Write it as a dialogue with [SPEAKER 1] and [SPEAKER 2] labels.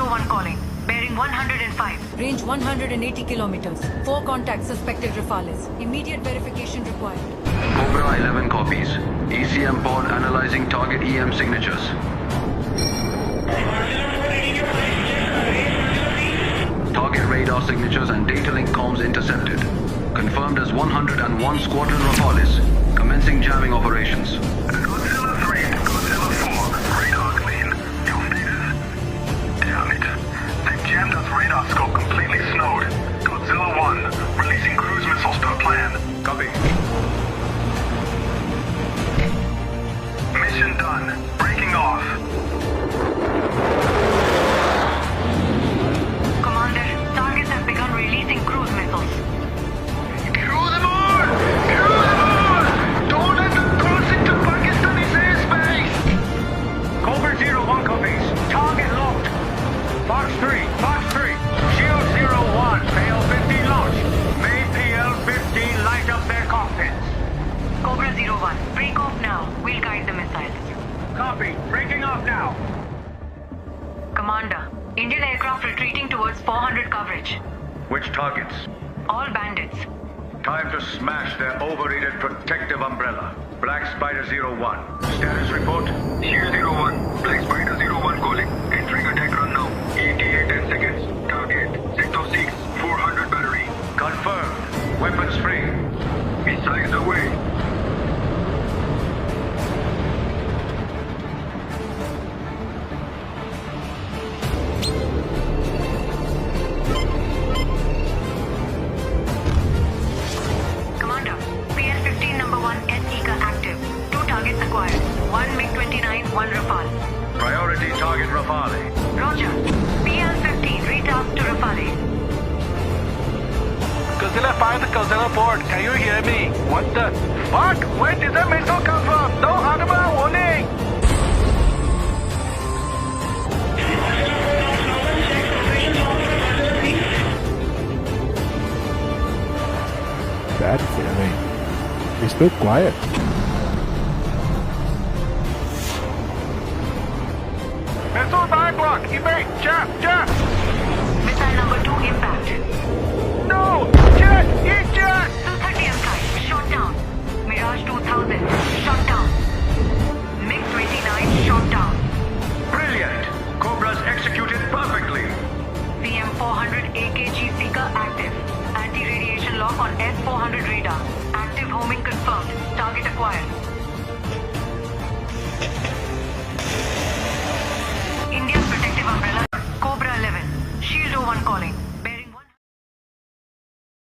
[SPEAKER 1] 1 calling. Bearing 105.
[SPEAKER 2] Range 180 kilometers. 4 contacts suspected Rafales. Immediate verification required.
[SPEAKER 3] Cobra 11 copies. ECM pod analyzing target EM signatures. Target radar signatures and data link comms intercepted. Confirmed as 101 Squadron Rafales. Commencing jamming operations.
[SPEAKER 4] Godzilla 3, Godzilla 4, radar clean. Your status? Damn it. They've jammed us radar scope completely snowed. Godzilla 1, releasing cruise missiles per plan.
[SPEAKER 3] Copy.
[SPEAKER 4] Mission done. Breaking off.
[SPEAKER 1] Commander, targets have begun releasing cruise missiles.
[SPEAKER 4] Crew them on! Crew them on! Don't let them cross into Pakistani airspace!
[SPEAKER 5] Cobra 01 copies. Target locked. Fox 3, Fox 3. Shield 01, PL-15 launch. Made PL-15 light up their cockpits.
[SPEAKER 1] Cobra 01, break off now. We'll guide the missiles.
[SPEAKER 5] Copy. Breaking off now.
[SPEAKER 1] Commander, Indian aircraft retreating towards 400 coverage.
[SPEAKER 5] Which targets?
[SPEAKER 1] All bandits.
[SPEAKER 5] Time to smash their overrated protective umbrella. Black Spider 01. Status report?
[SPEAKER 4] Shield 01, Black Spider 01 calling. Entering attack run now. ETA 10 seconds. Target, Sector 6, 400 battery.
[SPEAKER 5] Confirmed. Weapons free.
[SPEAKER 4] Missiles away.
[SPEAKER 1] Commander, PL-15 number 1 SECA active. 2 targets acquired. 1 MiG-29, 1 Rafale.
[SPEAKER 5] Priority target Rafale.
[SPEAKER 1] Roger. PL-15 retasked to Rafale.
[SPEAKER 6] Godzilla 5 to Godzilla 4, can you hear me? What the fuck? Where did the missile come from? No Hanuma warning!
[SPEAKER 7] Bad feeling. They spoke quiet.
[SPEAKER 6] Missile backlog! Evade! Jab! Jab!
[SPEAKER 1] Missile number 2 impact.
[SPEAKER 6] No! Jet! Eject!
[SPEAKER 1] Su-30 M5 shot down. Mirage 2000 shot down. MiG-29 shot down.
[SPEAKER 5] Brilliant. Cobras executed perfectly.
[SPEAKER 1] CM-400 AKG seeker active. Anti-radiation lock on S-400 radar. Active homing confirmed. Target acquired.